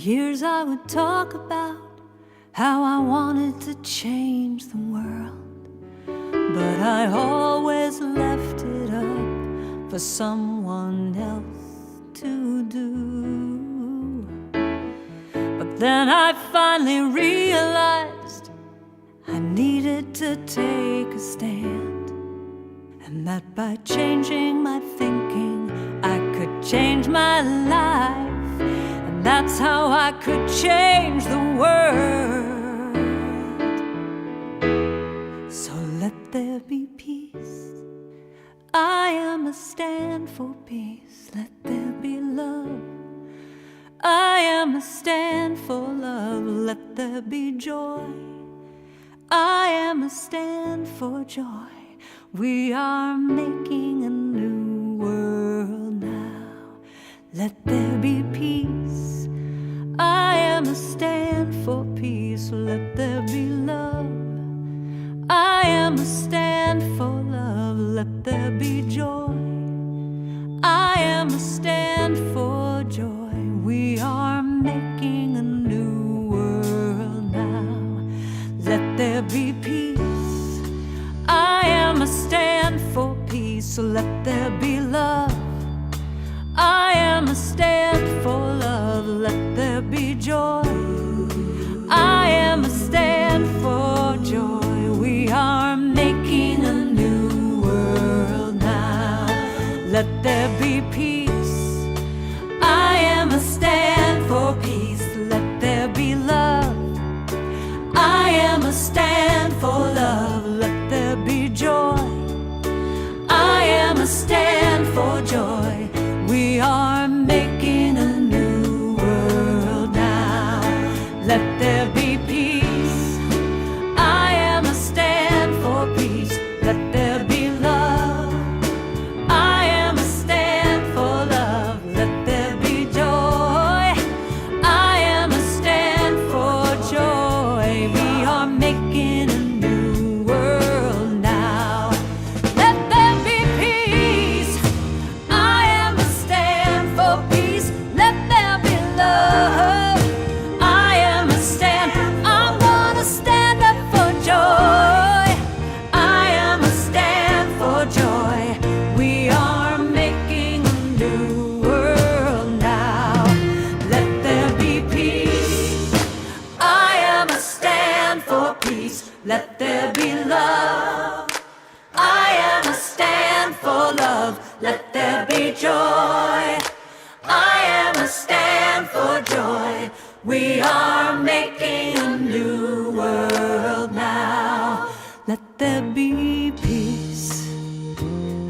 years I would talk about how I wanted to change the world, but I always left it up for someone else to do. But then I finally realized I needed to take a stand, and that by changing my thinking I could change my life. And that's how I could change the world. So let there be peace. I am a stand for peace. Let there be love. I am a stand for love. Let there be joy. I am a stand for joy. We are making a new world now. Let there be peace. I am a stand for peace. Let there be love. I am a stand for love. Let there be joy. I am a stand for joy. We are making a new world now. Let there be peace. I am a stand for peace. Let there be love. I am a stand for love. Let there be joy. I am a stand for joy. We are making a new world now. Let there be peace. I am a stand for peace. Let there be love. I am a stand for love. Let there be joy. I am a stand for joy. We are making a new world now. Let there be peace. I am a stand for peace. Let there be love. I am a stand for love. Let there be joy. I am a stand for joy. We are making a new world now. Let there be peace. I am a stand for peace. Let there be love. I am a stand. I'm gonna stand up for joy. I am a stand for joy. We are making a new world now. Let there be peace. I am a stand for peace. Let there be love. I am a stand for love. Let there be joy. I am a stand for joy. We are making a new world now. Let there be peace.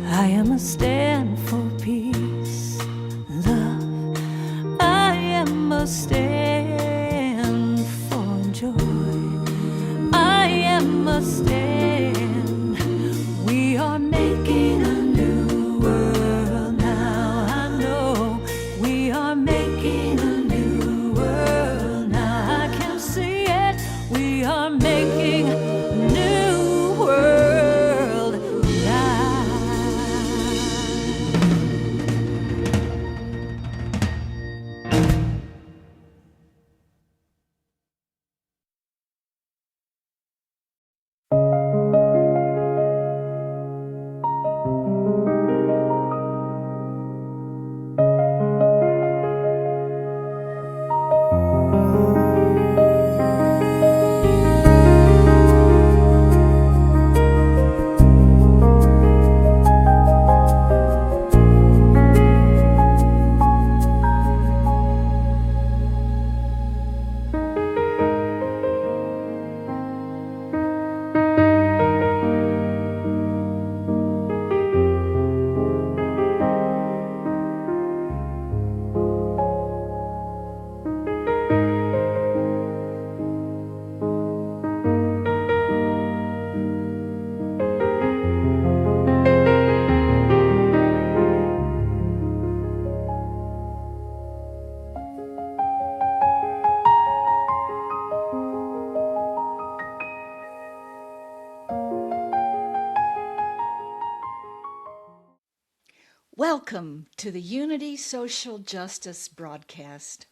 I am a stand for peace. Love. I am a stand for joy. I am a stand. We are making a new world now. I know we are making a new world now. I can see it. We are making a new world now. Welcome to the Unity Social Justice broadcast.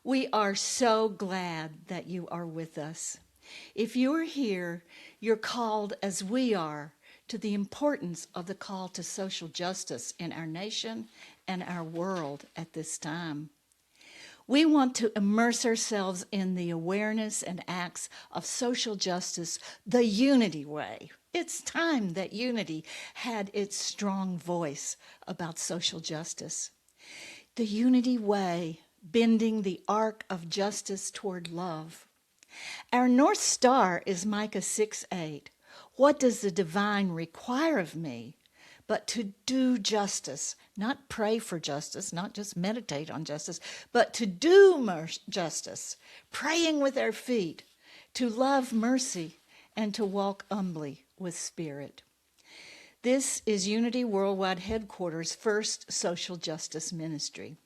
We are so glad that you are with us. If you're here, you're called, as we are, to the importance of the call to social justice in our nation and our world at this time. We want to immerse ourselves in the awareness and acts of social justice the unity way. It's time that unity had its strong voice about social justice. The unity way, bending the arc of justice toward love. Our North Star is Micah 6:8. What does the divine require of me? But to do justice, not pray for justice, not just meditate on justice, but to do justice, praying with our feet, to love mercy, and to walk humbly with spirit. This is Unity Worldwide Headquarters' first social justice ministry.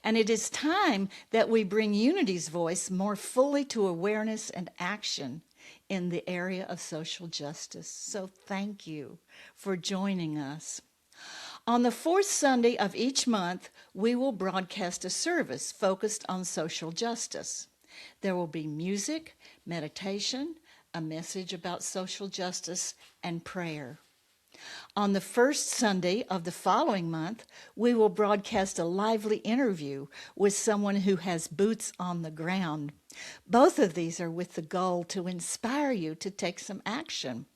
And it is time that we bring Unity's voice more fully to awareness and action in the area of social justice. So thank you for joining us. On the fourth Sunday of each month, we will broadcast a service focused on social justice. There will be music, meditation, a message about social justice, and prayer. On the first Sunday of the following month, we will broadcast a lively interview with someone who has boots on the ground. Both of these are with the goal to inspire you to take some action.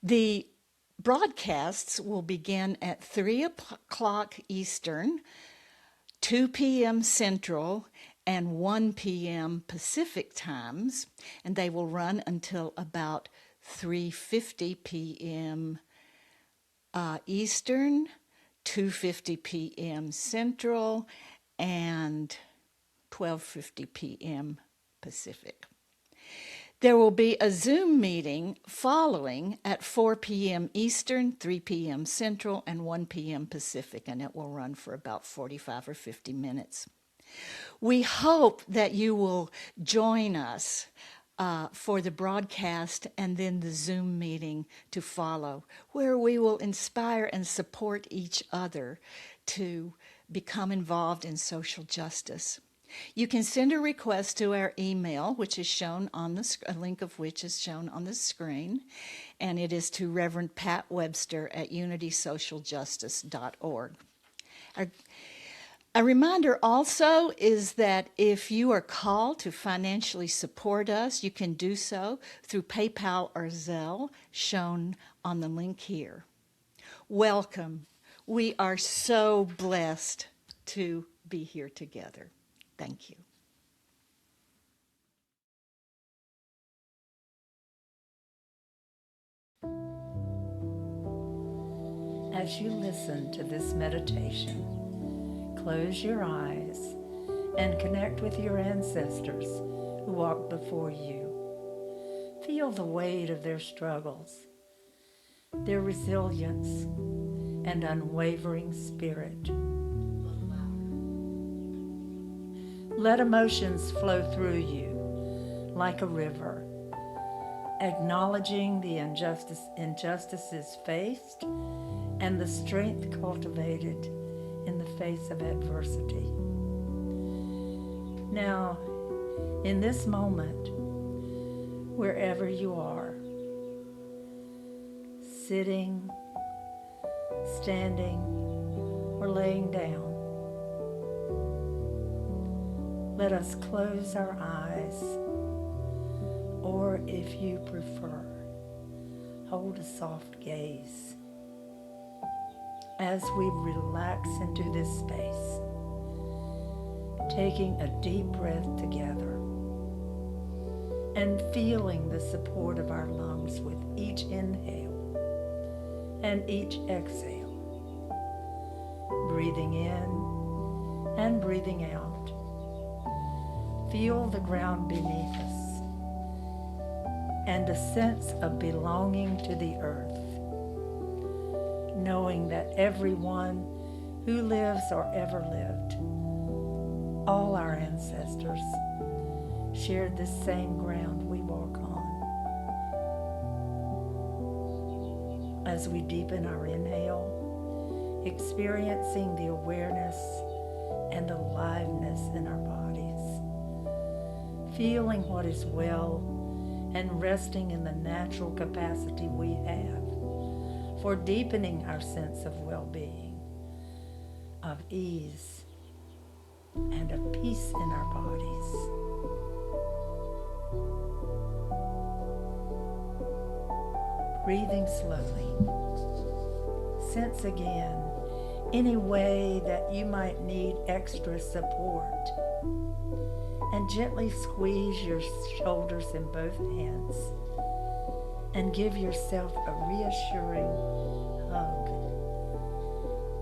The broadcasts will begin at 3 o'clock Eastern, 2 p.m. Central, and 1 p.m. Pacific times, and they will run until about 3:50 p.m. Eastern, 2:50 p.m. Central, and 12:50 p.m. Pacific. There will be a Zoom meeting following at 4 p.m. Eastern, 3 p.m. Central, and 1 p.m. Pacific, and it will run for about 45 or 50 minutes. We hope that you will join us for the broadcast and then the Zoom meeting to follow, where we will inspire and support each other to become involved in social justice. You can send a request to our email, which is shown on a link of which is shown on the screen, and it is to Reverend Pat Webster at unitysocialjustice.org. A reminder also is that if you are called to financially support us, you can do so through PayPal or Zelle, shown on the link here. Welcome. We are so blessed to be here together. Thank you. As you listen to this meditation, close your eyes and connect with your ancestors who walked before you. Feel the weight of their struggles, their resilience, and unwavering spirit. Let emotions flow through you like a river, acknowledging the injustices faced and the strength cultivated in the face of adversity. Now, in this moment, wherever you are, sitting, standing, or laying down, let us close our eyes, or if you prefer, hold a soft gaze as we relax into this space, taking a deep breath together and feeling the support of our lungs with each inhale and each exhale, breathing in and breathing out. Feel the ground beneath us and a sense of belonging to the earth, knowing that everyone who lives or ever lived, all our ancestors, shared this same ground we walk on. As we deepen our inhale, experiencing the awareness and aliveness in our bodies, feeling what is well, and resting in the natural capacity we have for deepening our sense of well-being, of ease, and of peace in our bodies. Breathing slowly. Sense again any way that you might need extra support, and gently squeeze your shoulders in both hands and give yourself a reassuring hug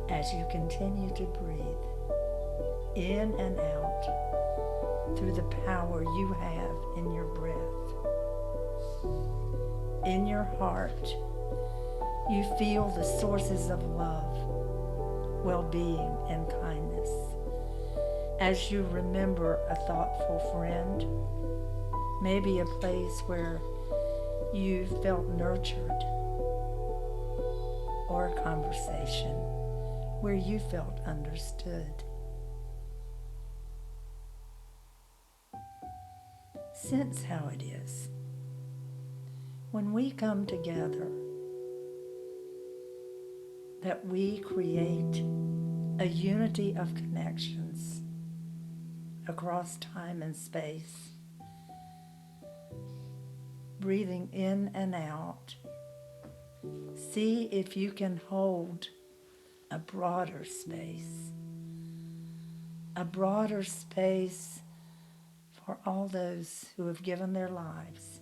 as you continue to breathe in and out through the power you have in your breath. In your heart, you feel the sources of love, well-being, and kindness as you remember a thoughtful friend, maybe a place where you felt nurtured, or a conversation where you felt understood. Sense how it is when we come together that we create a unity of connections across time and space, breathing in and out. See if you can hold a broader space for all those who have given their lives,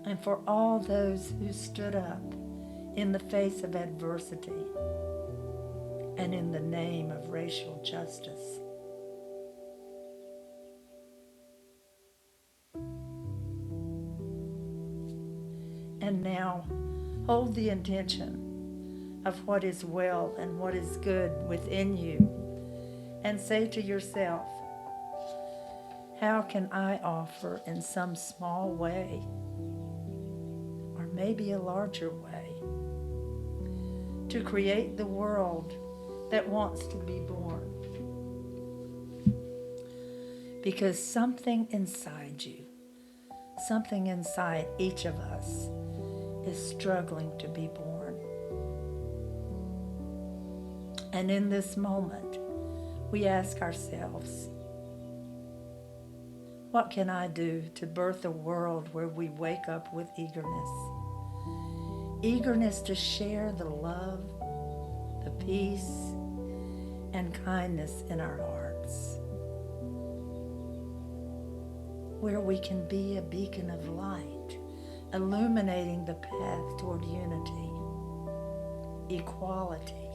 and for all those who stood up in the face of adversity and in the name of racial justice. And now, hold the intention of what is well and what is good within you, and say to yourself, how can I offer in some small way, or maybe a larger way, to create the world that wants to be born? Because something inside you, something inside each of us, is struggling to be born. And in this moment, we ask ourselves, what can I do to birth a world where we wake up with eagerness? Eagerness to share the love, the peace, and kindness in our hearts. Where we can be a beacon of light, illuminating the path toward unity, equality,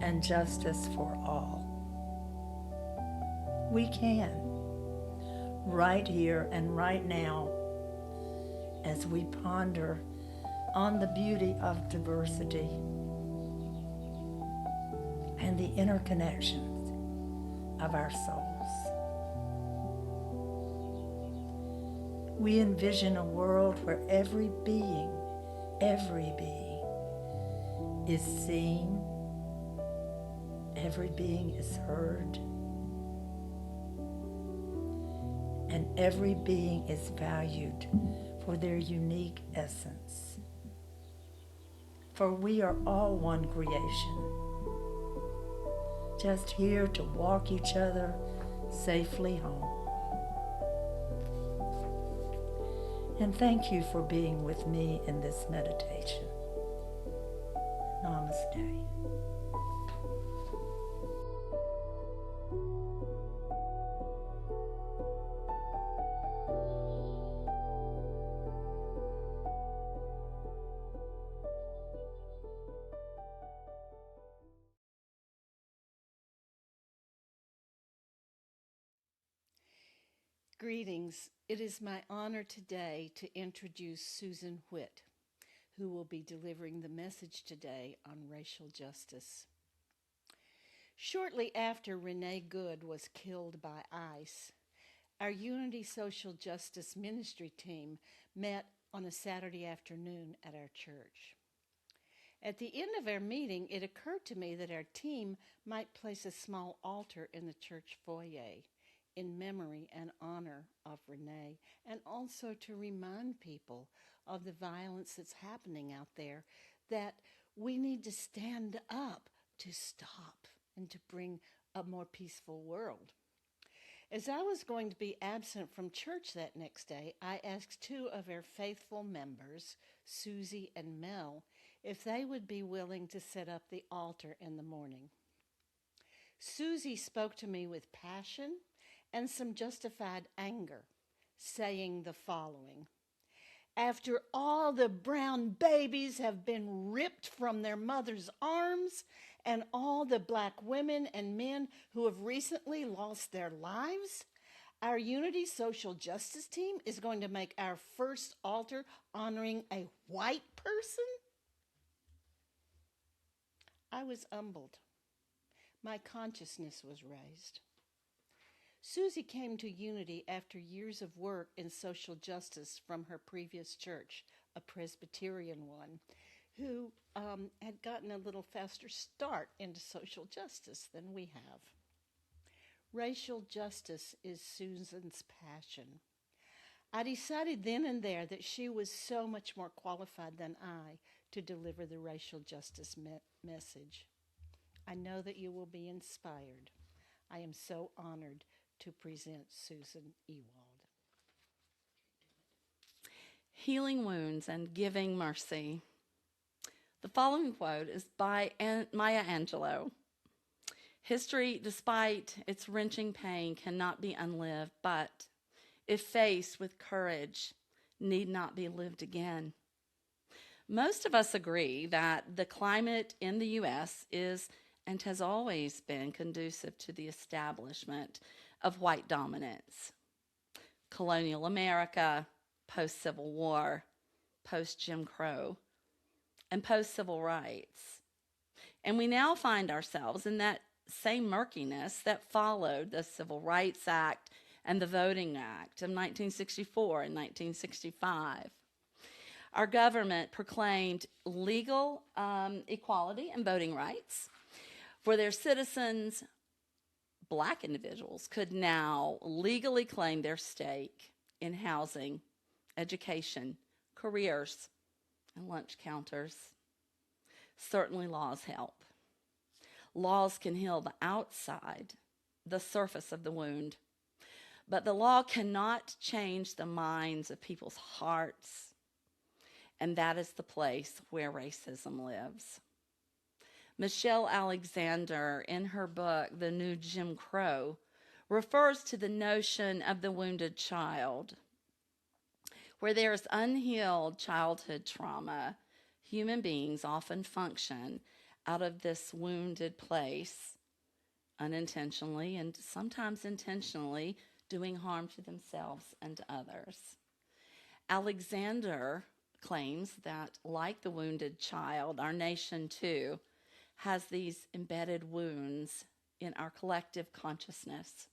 and justice for all. We can, right here and right now, as we ponder on the beauty of diversity and the interconnections of our souls. We envision a world where every being is seen, every being is heard, and every being is valued for their unique essence. For we are all one creation, just here to walk each other safely home. And thank you for being with me in this meditation. Namaste. Greetings. It is my honor today to introduce Susan Whitt, who will be delivering the message today on racial justice. Shortly after Renee Good was killed by ICE, our Unity Social Justice Ministry team met on a Saturday afternoon at our church. At the end of our meeting, it occurred to me that our team might place a small altar in the church foyer in memory and honor of Renee, and also to remind people of the violence that's happening out there, that we need to stand up to stop and to bring a more peaceful world. As I was going to be absent from church that next day, I asked two of our faithful members, Susie and Mel, if they would be willing to set up the altar in the morning. Susie spoke to me with passion and some justified anger, saying the following: "After all the brown babies have been ripped from their mother's arms, and all the black women and men who have recently lost their lives, our Unity Social Justice Team is going to make our first altar honoring a white person?" I was humbled. My consciousness was raised. Susie came to Unity after years of work in social justice from her previous church, a Presbyterian one, who had gotten a little faster start into social justice than we have. Racial justice is Susan's passion. I decided then and there that she was so much more qualified than I to deliver the racial justice message. I know that you will be inspired. I am so honored to present Susan Ewald. Healing Wounds and Giving Mercy. The following quote is by Maya Angelou. History, despite its wrenching pain, cannot be unlived, but if faced with courage, need not be lived again. Most of us agree that the climate in the U.S. is and has always been conducive to the establishment of white dominance. Colonial America, post-Civil War, post-Jim Crow, and post-civil rights. And we now find ourselves in that same murkiness that followed the Civil Rights Act and the Voting Act of 1964 and 1965. Our government proclaimed legal equality and voting rights for their citizens. Black individuals could now legally claim their stake in housing, education, careers, and lunch counters. Certainly laws help. Laws can heal the outside, the surface of the wound, but the law cannot change the minds of people's hearts, and that is the place where racism lives. Michelle Alexander, in her book, The New Jim Crow, refers to the notion of the wounded child. Where there is unhealed childhood trauma, human beings often function out of this wounded place, unintentionally and sometimes intentionally, doing harm to themselves and others. Alexander claims that, like the wounded child, our nation too has these embedded wounds in our collective consciousness.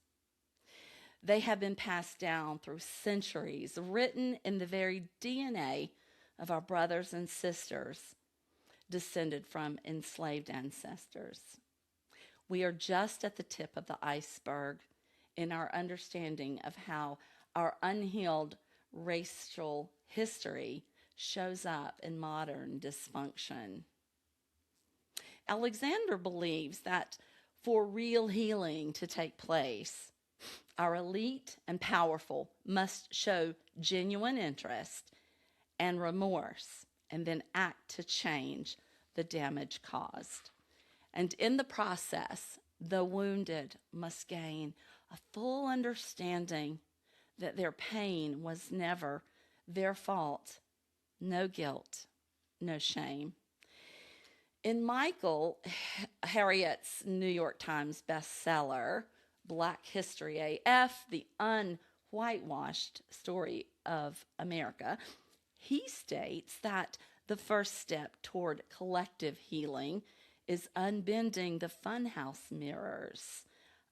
They have been passed down through centuries, written in the very DNA of our brothers and sisters descended from enslaved ancestors. We are just at the tip of the iceberg in our understanding of how our unhealed racial history shows up in modern dysfunction. Alexander believes that for real healing to take place, our elite and powerful must show genuine interest and remorse and then act to change the damage caused. And in the process, the wounded must gain a full understanding that their pain was never their fault, no guilt, no shame. In Michael Harriot's New York Times bestseller, Black History AF, the unwhitewashed story of America, he states that the first step toward collective healing is unbending the funhouse mirrors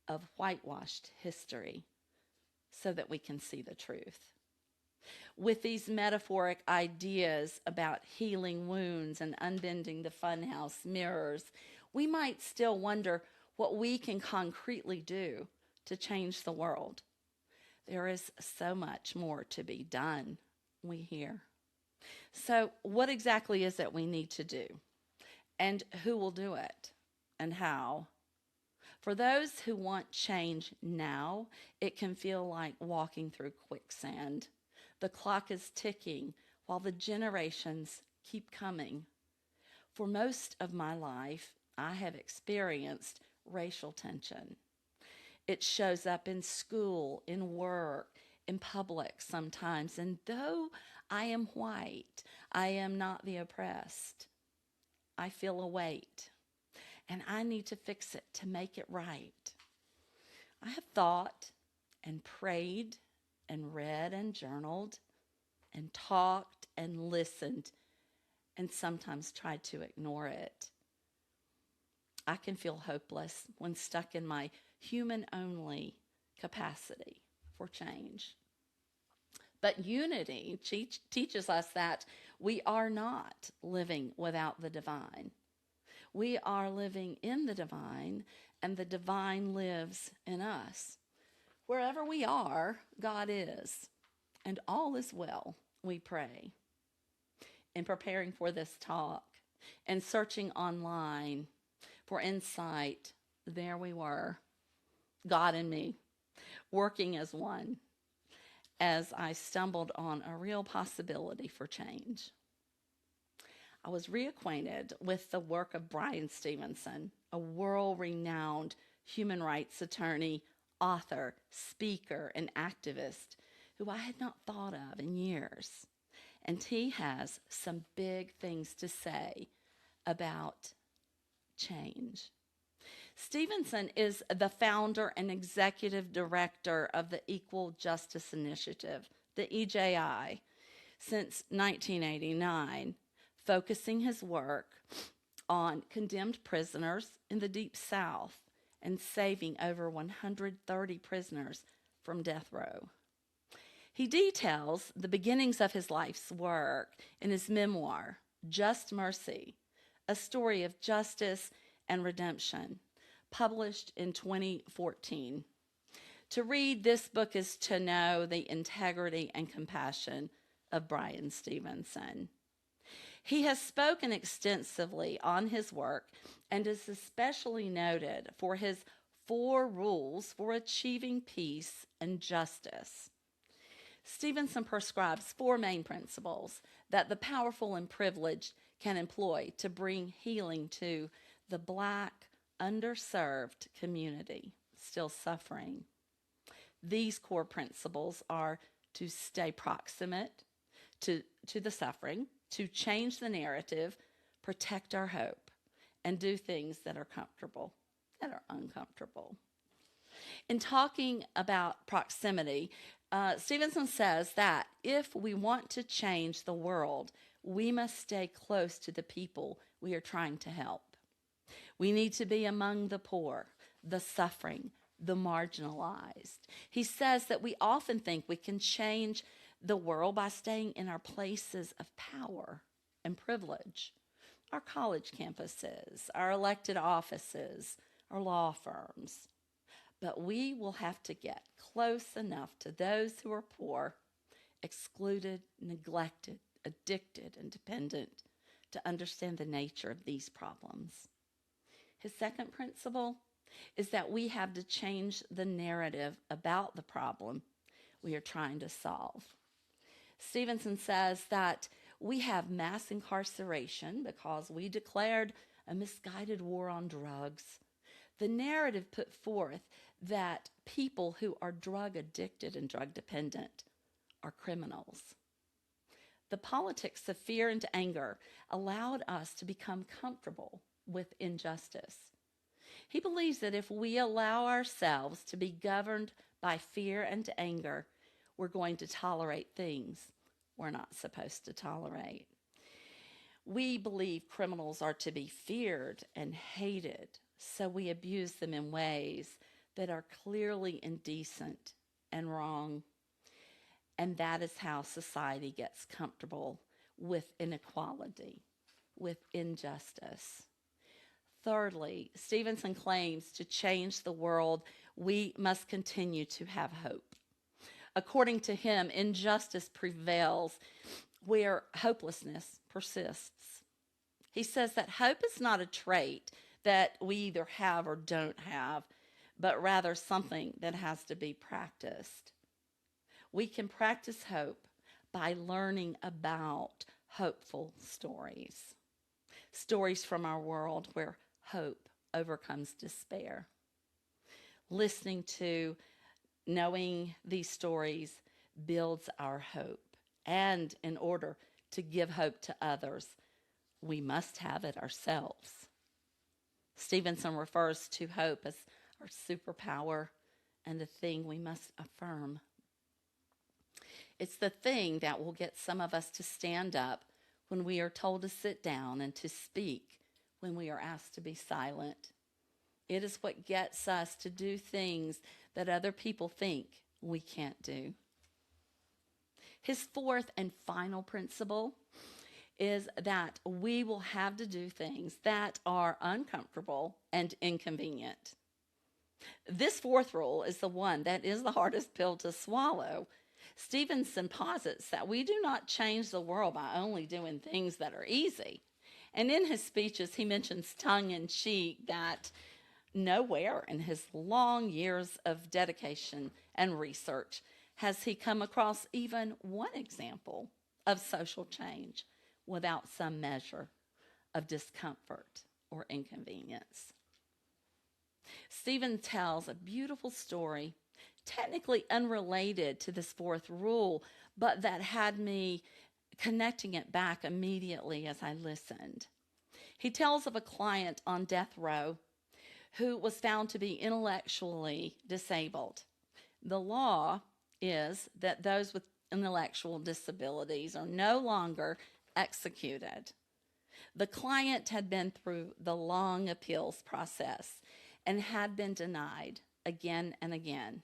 of whitewashed history so that we can see the truth. With these metaphoric ideas about healing wounds and unbending the funhouse mirrors, we might still wonder what we can concretely do to change the world. There is so much more to be done, we hear. So, what exactly is it we need to do? And who will do it? And how? For those who want change now, it can feel like walking through quicksand. The clock is ticking while the generations keep coming. For most of my life, I have experienced racial tension. It shows up in school, in work, in public sometimes. And though I am white, I am not the oppressed. I feel a weight, and I need to fix it to make it right. I have thought and prayed and read and journaled and talked and listened and sometimes tried to ignore it. I can feel hopeless when stuck in my human-only capacity for change. But unity teaches us that we are not living without the divine. We are living in the divine, and the divine lives in us. Wherever we are, God is, and all is well, we pray. In preparing for this talk and searching online for insight, there we were, God and me, working as one, as I stumbled on a real possibility for change. I was reacquainted with the work of Bryan Stevenson, a world-renowned human rights attorney, author, speaker, and activist who I had not thought of in years. And he has some big things to say about change. Stevenson is the founder and executive director of the Equal Justice Initiative, the EJI, since 1989, focusing his work on condemned prisoners in the Deep South and saving over 130 prisoners from death row. He details the beginnings of his life's work in his memoir, Just Mercy, a story of justice and redemption, published in 2014. To read this book is to know the integrity and compassion of Bryan Stevenson. He has spoken extensively on his work and is especially noted for his 4 rules for achieving peace and justice. Stevenson prescribes 4 main principles that the powerful and privileged can employ to bring healing to the Black, underserved community still suffering. These core principles are to stay proximate to the suffering, to change the narrative, protect our hope, and do things that are comfortable, that are uncomfortable. In talking about proximity, Stevenson says that if we want to change the world, we must stay close to the people we are trying to help. We need to be among the poor, the suffering, the marginalized. He says that we often think we can change the world by staying in our places of power and privilege, our college campuses, our elected offices, our law firms. But we will have to get close enough to those who are poor, excluded, neglected, addicted, and dependent to understand the nature of these problems. His second principle is that we have to change the narrative about the problem we are trying to solve. Stevenson says that we have mass incarceration because we declared a misguided war on drugs. The narrative put forth that people who are drug addicted and drug dependent are criminals. The politics of fear and anger allowed us to become comfortable with injustice. He believes that if we allow ourselves to be governed by fear and anger, we're going to tolerate things we're not supposed to tolerate. We believe criminals are to be feared and hated, so we abuse them in ways that are clearly indecent and wrong. And that is how society gets comfortable with inequality, with injustice. Thirdly, Stevenson claims to change the world, we must continue to have hope. According to him, injustice prevails where hopelessness persists. He says that hope is not a trait that we either have or don't have, but rather something that has to be practiced. We can practice hope by learning about hopeful stories, stories from our world where hope overcomes despair. Listening to, knowing these stories builds our hope. And in order to give hope to others, we must have it ourselves. Stevenson refers to hope as our superpower and the thing we must affirm. It's the thing that will get some of us to stand up when we are told to sit down and to speak when we are asked to be silent. It is what gets us to do things that other people think we can't do. His fourth and final principle is that we will have to do things that are uncomfortable and inconvenient. This fourth rule is the one that is the hardest pill to swallow. Stevenson posits that we do not change the world by only doing things that are easy. And in his speeches, he mentions tongue-in-cheek that nowhere in his long years of dedication and research has he come across even one example of social change without some measure of discomfort or inconvenience. Stephen tells a beautiful story, technically unrelated to this fourth rule, but that had me connecting it back immediately as I listened. He tells of a client on death row who was found to be intellectually disabled. The law is that those with intellectual disabilities are no longer executed. The client had been through the long appeals process and had been denied again and again.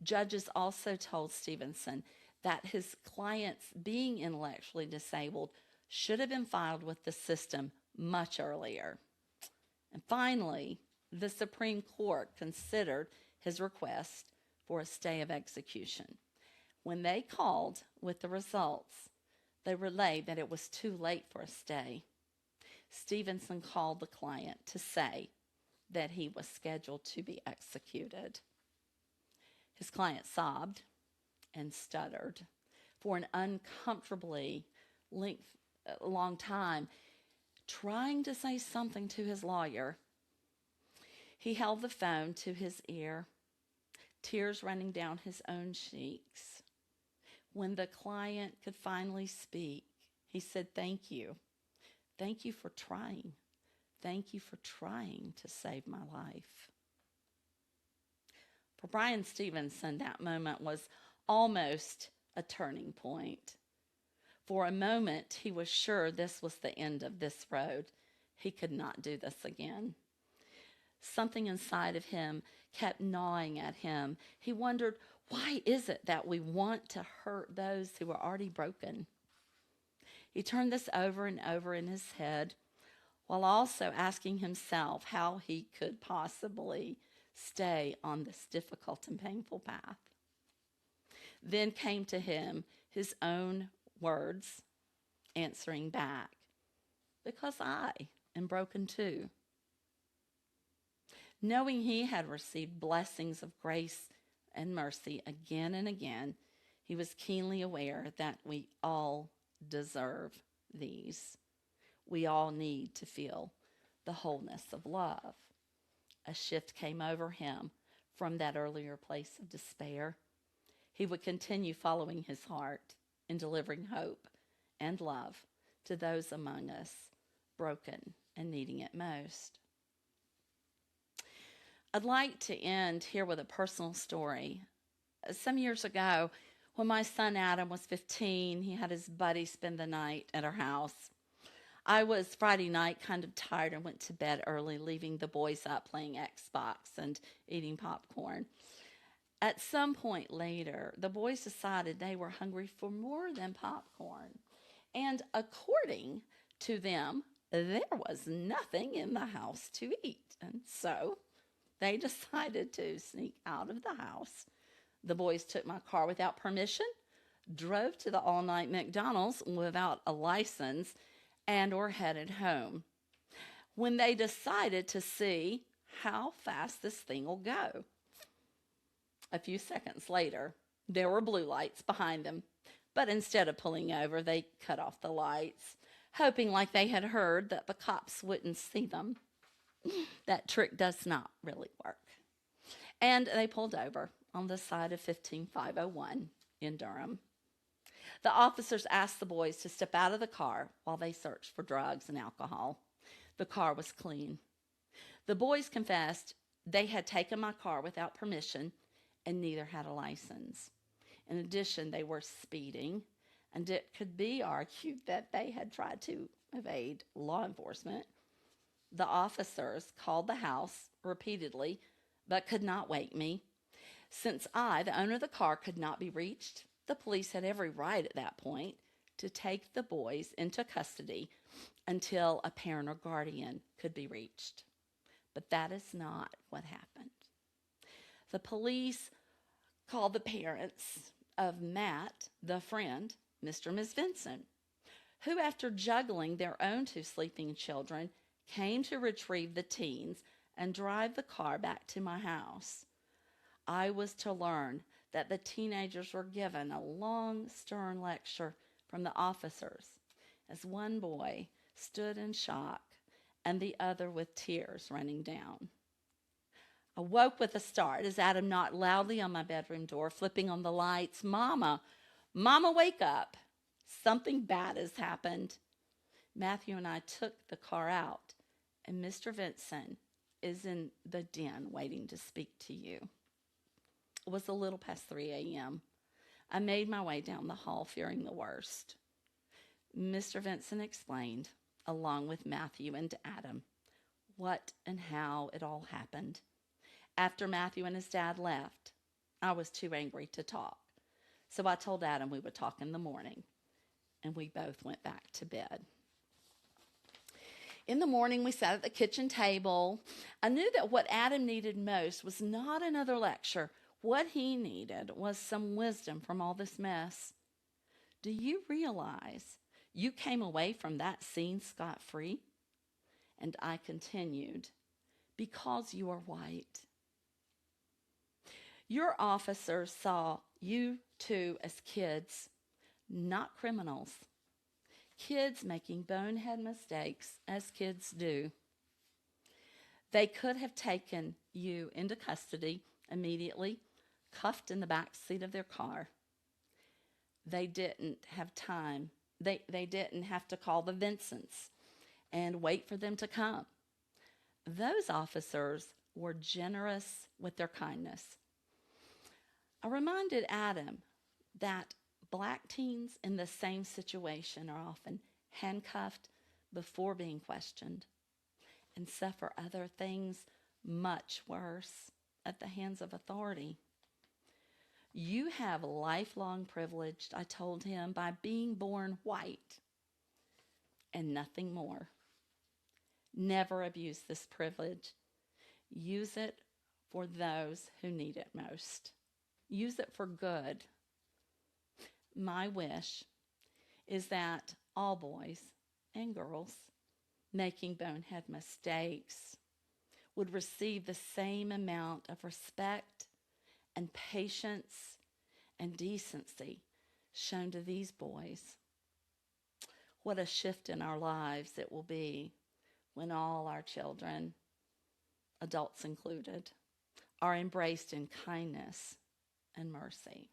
Judges also told Stevenson that his client's being intellectually disabled should have been filed with the system much earlier. And finally, the Supreme Court considered his request for a stay of execution. When they called with the results, they relayed that it was too late for a stay. Stevenson called the client to say that he was scheduled to be executed. His client sobbed and stuttered for an uncomfortably long time, trying to say something to his lawyer. He held the phone to his ear, tears running down his own cheeks. When the client could finally speak, he said, "Thank you. Thank you for trying. Thank you for trying to save my life." For Bryan Stevenson, that moment was almost a turning point. For a moment, he was sure this was the end of this road. He could not do this again. Something inside of him kept gnawing at him. He wondered, why is it that we want to hurt those who are already broken? He turned this over and over in his head, while also asking himself how he could possibly stay on this difficult and painful path. Then came to him his own words, answering back, "Because I am broken too." Knowing he had received blessings of grace and mercy again and again, he was keenly aware that we all deserve these. We all need to feel the wholeness of love. A shift came over him from that earlier place of despair. He would continue following his heart in delivering hope and love to those among us broken and needing it most. I'd like to end here with a personal story. Some years ago, when my son Adam was 15, he had his buddy spend the night at our house. I was Friday night kind of tired and went to bed early, leaving the boys up playing Xbox and eating popcorn. At some point later, the boys decided they were hungry for more than popcorn. And according to them, there was nothing in the house to eat. And so they decided to sneak out of the house. The boys took my car without permission, drove to the all-night McDonald's without a license, and were headed home. When they decided to see how fast this thing will go. A few seconds later, there were blue lights behind them, but instead of pulling over, they cut off the lights, hoping like they had heard that the cops wouldn't see them. That trick does not really work. And they pulled over on the side of 15501 in Durham. The officers asked the boys to step out of the car while they searched for drugs and alcohol. The car was clean. The boys confessed they had taken my car without permission and neither had a license. In addition, they were speeding, and it could be argued that they had tried to evade law enforcement. The officers called the house repeatedly, but could not wake me. Since I, the owner of the car, could not be reached, the police had every right at that point to take the boys into custody until a parent or guardian could be reached. But that is not what happened. The police called the parents of Matt, the friend, Mr. and Ms. Vincent, who, after juggling their own 2 sleeping children, came to retrieve the teens and drive the car back to my house. I was to learn that the teenagers were given a long, stern lecture from the officers as one boy stood in shock and the other with tears running down. I woke with a start as Adam knocked loudly on my bedroom door, flipping on the lights. Mama, wake up. Something bad has happened. Matthew and I took the car out, and Mr. Vincent is in the den waiting to speak to you. It was a little past 3 a.m. I made my way down the hall, fearing the worst. Mr. Vincent explained, along with Matthew and Adam, what and how it all happened. After Matthew and his dad left, I was too angry to talk. So I told Adam we would talk in the morning, and we both went back to bed. In the morning, we sat at the kitchen table. I knew that what Adam needed most was not another lecture. What he needed was some wisdom from all this mess. Do you realize you came away from that scene scot-free? And I continued, because you are white. Your officers saw you two as kids, not criminals. Kids making bonehead mistakes, as kids do. They could have taken you into custody immediately, cuffed in the back seat of their car. They didn't have time. They didn't have to call the Vincents and wait for them to come. Those officers were generous with their kindness. I reminded Adam that Black teens in the same situation are often handcuffed before being questioned and suffer other things much worse at the hands of authority. You have lifelong privilege, I told him, by being born white and nothing more. Never abuse this privilege. Use it for those who need it most. Use it for good. My wish is that all boys and girls making bonehead mistakes would receive the same amount of respect and patience and decency shown to these boys. What a shift in our lives it will be when all our children, adults included, are embraced in kindness and mercy.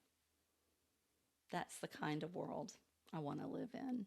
That's the kind of world I want to live in.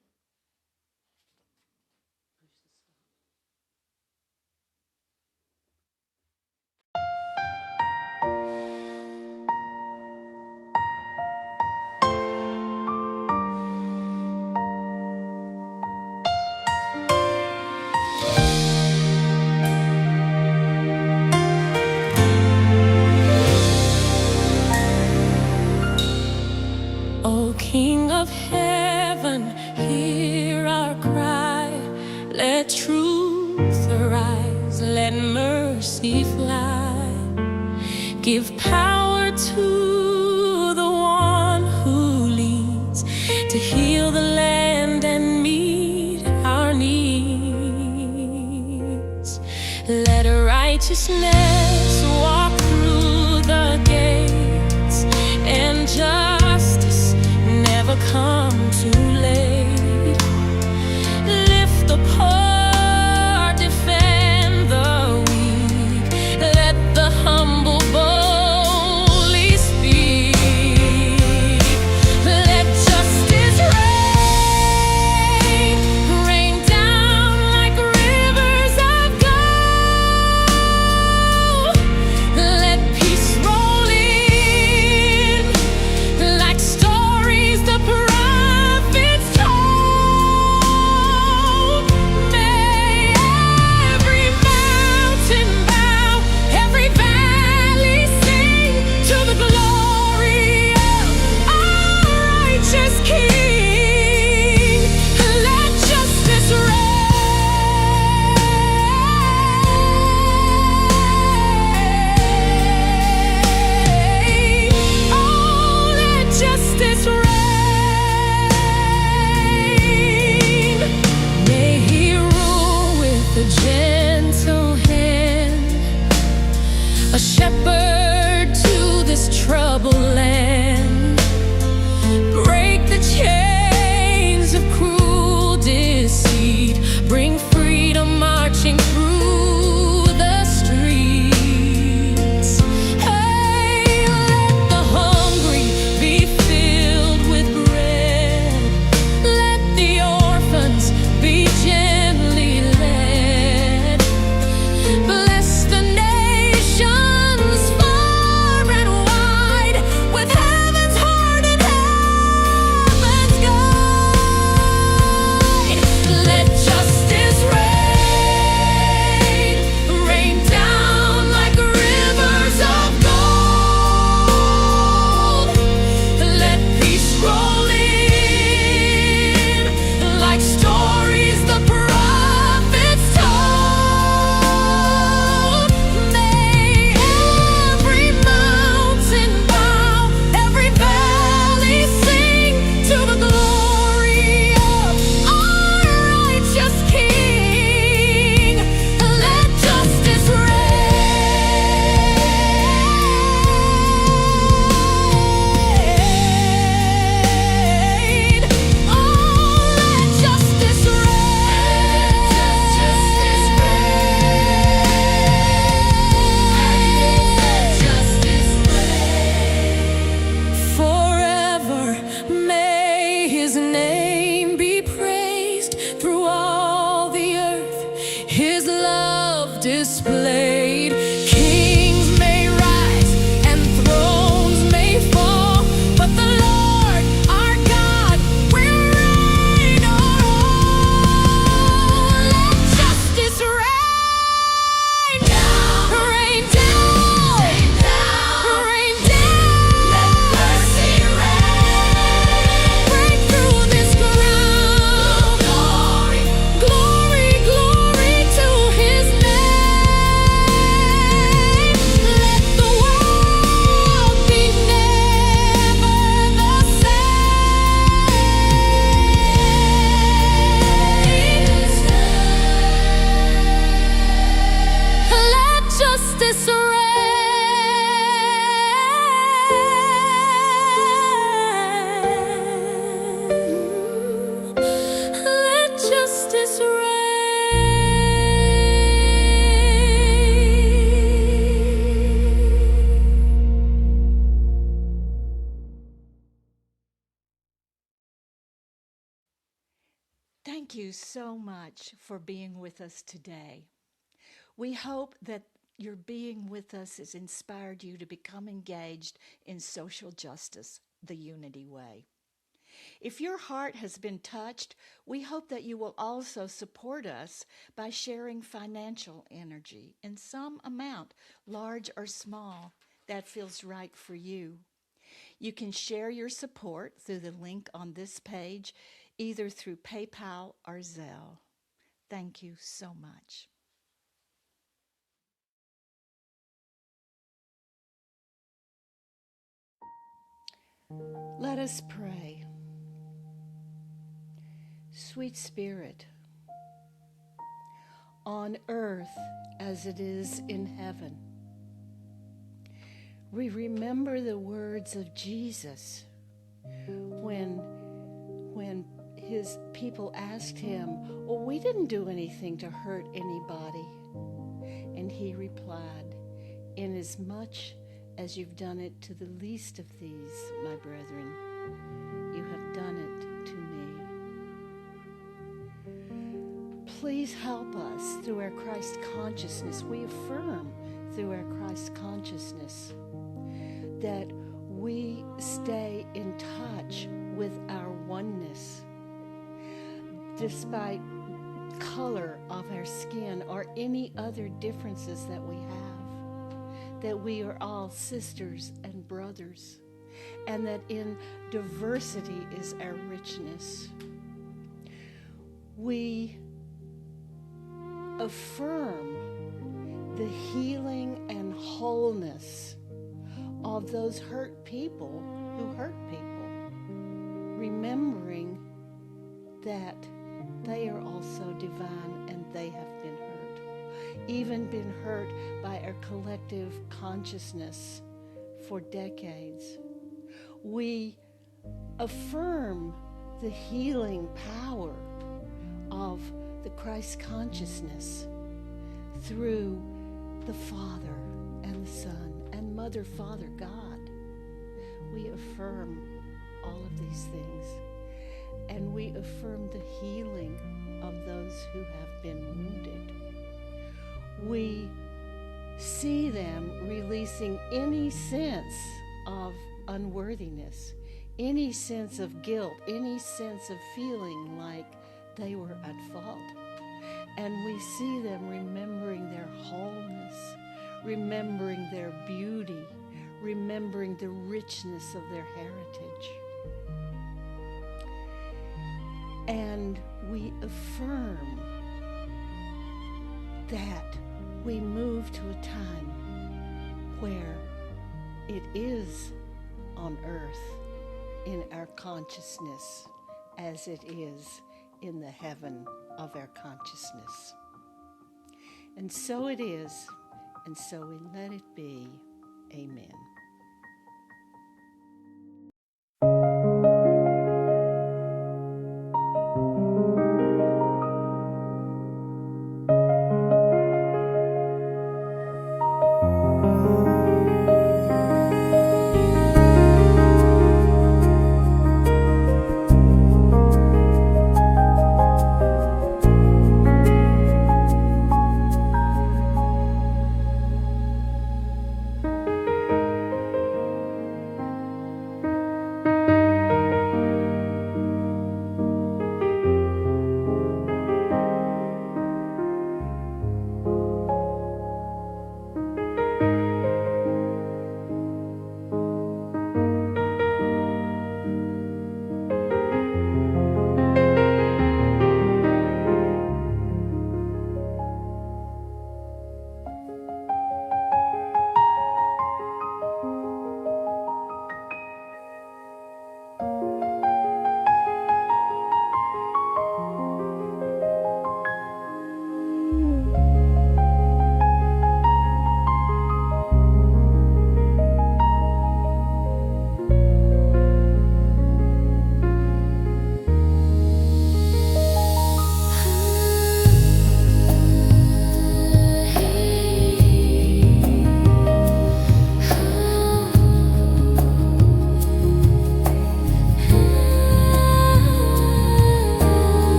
O King of heaven, hear our cry. Let truth arise, let mercy fly. Give power to the one who leads to heal the land and meet our needs. Let righteousness walk through the gates, and justice never come too late. Lift the poor, defend the weak, let the humble boldly speak. Let justice reign, rain down like rivers of gold. Let peace roll in like stories the prophets told. May every mountain bow, every valley sing to the glory of our righteous King. Let justice reign. Oh, let justice reign. May he rule with a gentle hand, a shepherd to this troubled land. Break the chains of cruel deceit, bring freedom marching through the streets. Hey, let the hungry be filled with bread, let the orphans be gently led. Bless the nations far and wide with heaven's heart and heaven's guide. Let justice reign, rain down like rivers of gold. Let peace roll in like stories the prophets told. May every mountain bow, every valley sing to the glory of our righteous King. Let justice reign. Oh, let justice reign. Forever may his name be praised through all the earth, his love displayed. Kings may rise and thrones may fall, but the Lord our God will reign on all. Let justice reign down, rain down, rain down, rain down. Let mercy reign, break through this ground. Glory, glory, glory to his name. Let the world be never the same. Let justice reign. Let justice reign. Thank you so much for being with us today. We hope that your being with us has inspired you to become engaged in social justice the Unity way. If your heart has been touched, we hope that you will also support us by sharing financial energy in some amount, large or small, that feels right for you. You can share your support through the link on this page, either through PayPal or Zelle. Thank you so much. Let us pray. Sweet Spirit, on earth as it is in heaven, we remember the words of Jesus when his people asked him, well, we didn't do anything to hurt anybody. And he replied, inasmuch as you've done it to the least of these, my brethren, you have done it to me. Please help us through our Christ consciousness. We affirm through our Christ consciousness that we stay in touch with our oneness, despite color of our skin or any other differences that we have, that we are all sisters and brothers, and that in diversity is our richness. We affirm the healing and wholeness of those hurt people who hurt people, remembering that they are also divine and they have been hurt, even been hurt by our collective consciousness for decades. We affirm the healing power of the Christ consciousness through the Father and the Son and Mother, Father, God. We affirm all of these things. And we affirm the healing of those who have been wounded. We see them releasing any sense of unworthiness, any sense of guilt, any sense of feeling like they were at fault. And we see them remembering their wholeness, remembering their beauty, remembering the richness of their heritage. And we affirm that we move to a time where it is on earth in our consciousness as it is in the heaven of our consciousness. And so it is, and so we let it be. Amen.